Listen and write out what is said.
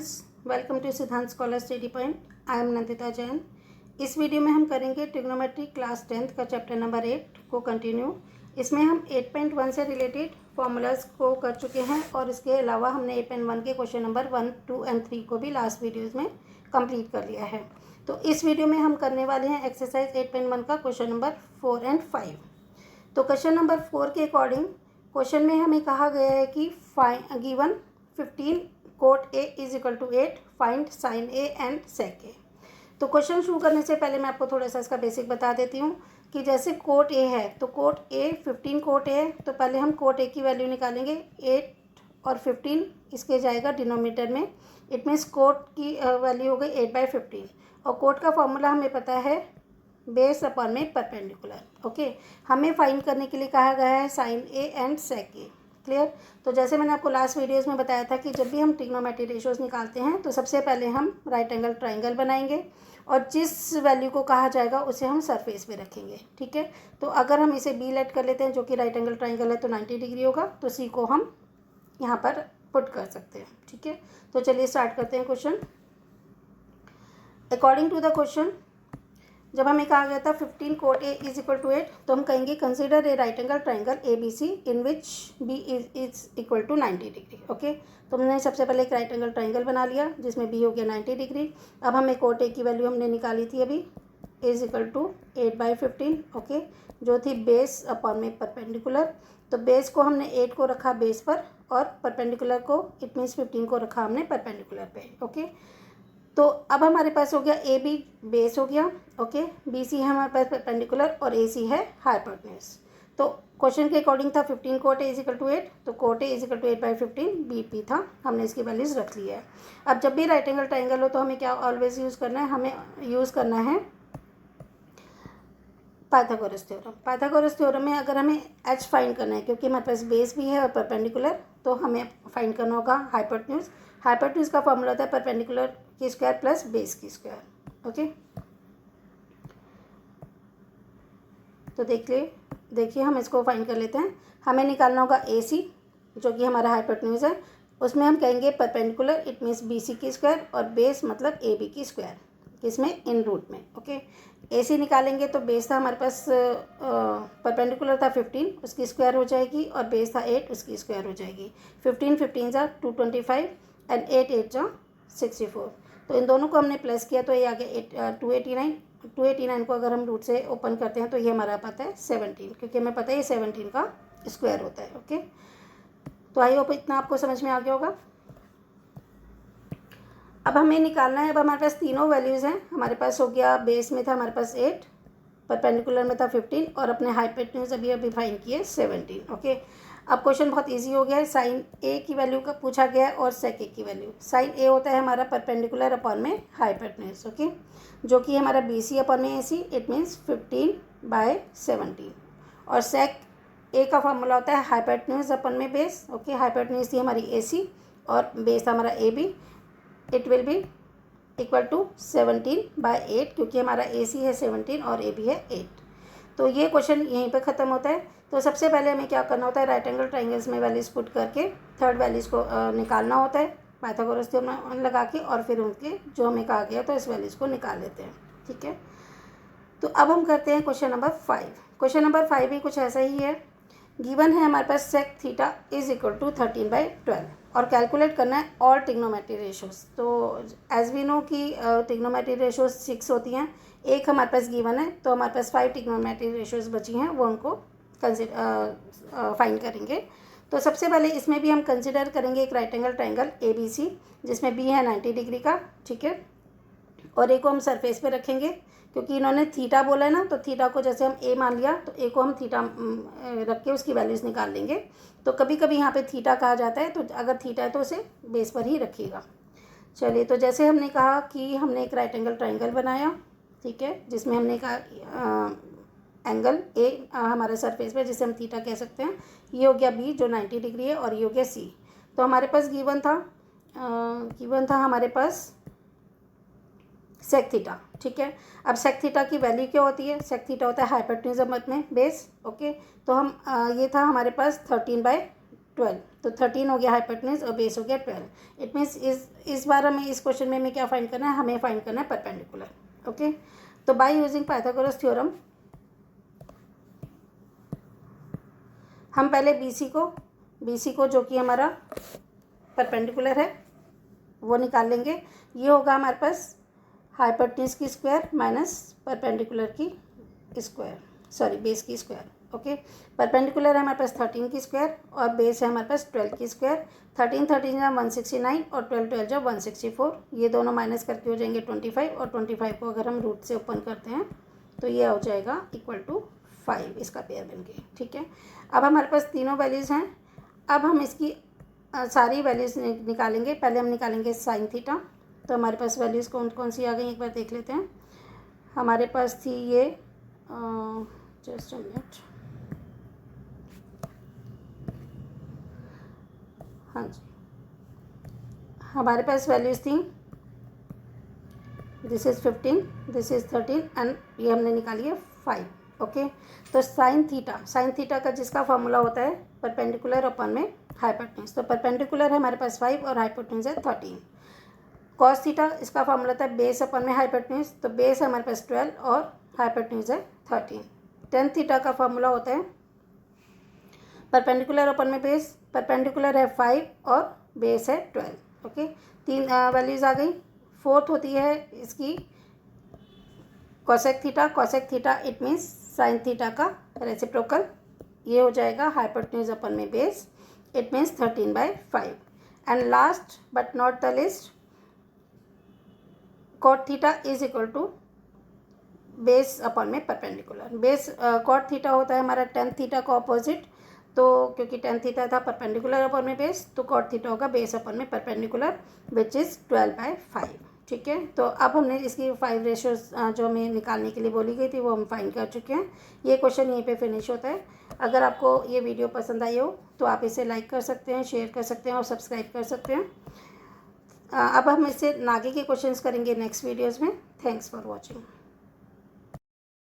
Students, welcome to सिद्धांत scholar study point. I am Nandita Jain. इस video में हम करेंगे ट्रिग्नोमेट्री क्लास 10th का चैप्टर नंबर 8 को कंटिन्यू। इसमें हम 8.1 से रिलेटेड फॉर्मूलाज को कर चुके हैं और इसके अलावा हमने 8.1 के क्वेश्चन नंबर 1, 2 एंड 3 को भी लास्ट वीडियोज़ में कंप्लीट कर लिया है। तो इस वीडियो में हम करने वाले हैं एक्सरसाइज 8.1 का क्वेश्चन नंबर 4 एंड 5। तो क्वेश्चन नंबर 4 के अकॉर्डिंग क्वेश्चन में हमें कहा गया है कि given 15 cot A is equal to 8, find sine A and sec A. तो क्वेश्चन शुरू करने से पहले मैं आपको थोड़ा सा इसका बेसिक बता देती हूँ कि जैसे कोट ए है तो कोट ए 15 कोट ए है, तो पहले हम कोट ए की वैल्यू निकालेंगे। 8 और 15 इसके जाएगा डिनोमिनेटर में। इट मीन्स कोट की वैल्यू हो गई 8/15 और कोट का फॉर्मूला हमें पता है बेस अपॉन में परपेंडिकुलर। ओके, हमें फाइंड करने के लिए कहा गया है sine A and sec A. Clear. तो जैसे मैंने आपको लास्ट वीडियोस में बताया था कि जब भी हम ट्रिग्नोमेट्री रेशियोज निकालते हैं तो सबसे पहले हम राइट एंगल ट्राइंगल बनाएंगे और जिस वैल्यू को कहा जाएगा उसे हम सरफेस पे रखेंगे। ठीक है। तो अगर हम इसे बी लेट कर लेते हैं जो कि राइट एंगल ट्राइंगल है तो 90 डिग्री होगा, तो सी को हम यहाँ पर पुट कर सकते हैं। ठीक है। तो चलिए स्टार्ट करते हैं question. According to the question, जब हमें कहा गया था 15 cot A is equal to 8, तो हम कहेंगे consider a right angle triangle A B C in which B is equal to 90 degree. Okay, तो हमने सबसे पहले एक राइट एंगल ट्राइंगल बना लिया जिसमें बी हो गया 90 डिग्री। अब हमें कोट ए की वैल्यू हमने निकाली थी अभी, ए इज इक्वल टू 8/15। ओके, जो थी बेस अपॉन में परपेंडिकुलर। तो बेस को हमने 8 को रखा बेस पर और परपेंडिकुलर को इट मीन्स 15 को रखा हमने परपेंडिकुलर पे। ओके, तो अब हमारे पास हो गया ए बी बेस हो गया। ओके, बी सी है हमारे पास परपेंडिकुलर और ए सी है हाइपोटेन्यूज। तो क्वेश्चन के अकॉर्डिंग था 15 cot A is equal to 8, तो cot A is equal to 8/15 B P था, हमने इसकी वैल्यूज रख ली है। अब जब भी राइट एंगल ट्राइंगल हो तो हमें क्या ऑलवेज यूज़ करना है, हमें यूज़ करना है पाइथागोरस थ्योरम। पाइथागोरस थ्योरम में अगर हमें एच फाइंड करना है क्योंकि हमारे पास बेस भी है और परपेंडिकुलर, तो हमें फाइंड करना होगा हाइपोटेन्यूज। हाइपोटेन्यूज का फॉर्मूला होता है परपेंडिकुलर की स्क्वायर प्लस बेस की स्क्वायर। ओके, तो देखिए हम इसको फाइंड कर लेते हैं। हमें निकालना होगा ए सी जो कि हमारा हाइपोटेन्यूज है, उसमें हम कहेंगे perpendicular it means B C की स्क्वायर और बेस मतलब ए बी की स्क्वायर, किसमें इन रूट में। ओके, ए सी निकालेंगे तो बेस था हमारे पास परपेंडिकुलर था 15, उसकी स्क्वायर हो जाएगी और बेस था 8, उसकी स्क्वायर हो जाएगी। 15 जा 225 एंड 8 जा 64। तो इन दोनों को हमने प्लस किया तो ये आ गया 289। 289 को अगर हम रूट से ओपन करते हैं तो ये हमारा पता है 17, क्योंकि हमें पता है ये 17 का स्क्वायर होता है। ओके, तो आई होप इतना आपको समझ में आ गया होगा। अब हमें निकालना है, अब हमारे पास तीनों वैल्यूज़ हैं। हमारे पास हो गया बेस में था हमारे पास 8, परपेंडिकुलर में था 15 और अपने हाइपोटेन्यूज अभी फाइंड किए 17। ओके, अब क्वेश्चन बहुत इजी हो गया है। साइन ए की वैल्यू का पूछा गया है और सेक ए की वैल्यू। साइन ए होता है हमारा परपेंडिकुलर अपॉन में हाइपोटेन्यूज। ओके, जो कि हमारा बी सी अपॉन में ए सी इट मीन्स 15/17। और सेक ए का फॉर्मूला होता है हाइपोटेन्यूज अपॉन में बेस। ओके, हाइपोटेन्यूज थी हमारी ए सी और बेस था हमारा A B. It will be equal to 17/8 क्योंकि हमारा ए सी है 17 और ए बी है 8। तो ये क्वेश्चन यहीं पे ख़त्म होता है। तो सबसे पहले हमें क्या करना होता है, राइट एंगल ट्राइंगल्स में वैल्यूज पुट करके थर्ड वैल्यूज को निकालना होता है पाइथागोरस थ्योरम लगा के, और फिर उनके जो हमें कहा गया तो इस वैल्यूज को निकाल लेते हैं। ठीक है, तो अब हम करते हैं क्वेश्चन नंबर 5। क्वेश्चन नंबर 5 भी कुछ ऐसा ही है। गिवन है हमारे पास sec theta is equal to 13/12 और कैलकुलेट करना है ऑल ट्रिग्नोमेट्री रेशियोज। तो एज वी नो कि ट्रिग्नोमेट्री रेशियोज 6 होती हैं, एक हमारे पास गिवन है तो हमारे पास 5 ट्रिग्नोमेट्री रेशियोज बची हैं, वो हमको फाइंड करेंगे। तो सबसे पहले इसमें भी हम कंसिडर करेंगे एक right angle triangle A B C जिसमें बी है 90 डिग्री का। ठीक है, और ए को हम सरफेस पे रखेंगे क्योंकि इन्होंने थीटा बोला है ना, तो थीटा को जैसे हम ए मान लिया तो ए को हम थीटा रख के उसकी वैल्यूज़ निकाल लेंगे। तो कभी कभी यहाँ पे थीटा कहा जाता है, तो अगर थीटा है तो उसे बेस पर ही रखिएगा। चलिए, तो जैसे हमने कहा कि हमने एक राइट एंगल ट्राइंगल बनाया, ठीक है, जिसमें हमने कहा एंगल ए हमारे सरफेस पे जिसे हम थीटा कह सकते हैं, ये हो गया बी जो 90 डिग्री है और ये हो गया सी। तो हमारे पास गिवन था हमारे पास सेक थीटा। ठीक है, अब सेक थीटा की वैल्यू क्या होती है, सेक थीटा होता है हाइपोटेन्यूज में बेस। ओके, तो हम ये था हमारे पास 13/12 12, तो 13 हो गया हाइपोटेन्यूज और बेस हो गया 12। इट मीन्स इस बार हमें इस क्वेश्चन में हमें क्या फाइंड करना है, हमें फाइंड करना है परपेंडिकुलर। ओके, तो बाय यूजिंग पाइथागोरस थ्योरम हम पहले BC को जो कि हमारा परपेंडिकुलर है वो निकाल लेंगे। ये होगा हमारे पास हाइपोटेन्यूज की स्क्वायर माइनस परपेंडिकुलर की स्क्वायर, सॉरी बेस की स्क्वायर। ओके, परपेंडिकुलर है हमारे पास 13 की स्क्वायर और बेस है हमारे पास 12 की स्क्वायर। 13 जा 169 और 12 जा 164, ये दोनों माइनस करके हो जाएंगे 25, और 25 को अगर हम रूट से ओपन करते हैं तो ये हो जाएगा इक्वल टू 5, इसका पेयर बन गया। ठीक है, अब हमारे पास तीनों वैल्यूज़ हैं। अब हम इसकी सारी वैल्यूज़ निकालेंगे। पहले हम निकालेंगे साइन थीटा। तो हमारे पास वैल्यूज़ कौन कौन सी आ गई एक बार देख लेते हैं। हमारे पास थी ये जस्ट अ मिनट, हाँ जी, हमारे पास वैल्यूज़ थी this is 15, this is 13 and ये हमने निकाली है 5। ओके, तो साइन थीटा का जिसका फॉर्मूला होता है परपेंडिकुलर अपन में हाइपोटेन्यूज, तो परपेंडिकुलर है हमारे पास 5 और हाइपोटेन्यूज है 13। कॉस थीटा इसका फॉर्मूला था बेस अपन में हाइपोटेन्यूज, तो बेस है हमारे पास 12 और हाइपोटेन्यूज है 13। टेन थीटा का फॉर्मूला होता है परपेंडिकुलर अपन में बेस, परपेंडिकुलर है 5 और बेस है 12। ओके, तीन वैल्यूज़ आ गई। फोर्थ होती है इसकी cosec theta, it means sine theta का रेसिप्रोकल, ये हो जाएगा हाइपोटेन्यूज अपन में base, it means 13/5। And last but not the least, cot theta is equal to base upon में परपेंडिकुलर। बेस कॉट थीटा होता है हमारा टेन थीटा का ऑपोजिट, तो क्योंकि टेन थीटा था परपेंडिकुलर अपन में बेस, तो कॉट थीटा होगा बेस अपन में परपेंडिकुलर विच इज़ 12/5। ठीक है, तो अब हमने इसकी 5 रेशियोज जो हमें निकालने के लिए बोली गई थी वो हम फाइंड कर चुके हैं। ये क्वेश्चन यहीं पे फिनिश होता है। अगर आपको ये वीडियो पसंद आई हो तो आप इसे लाइक कर सकते हैं, शेयर कर सकते हैं और सब्सक्राइब कर सकते हैं। अब हम इससे आगे के क्वेश्चंस करेंगे नेक्स्ट वीडियोज़ में। Thanks for watching.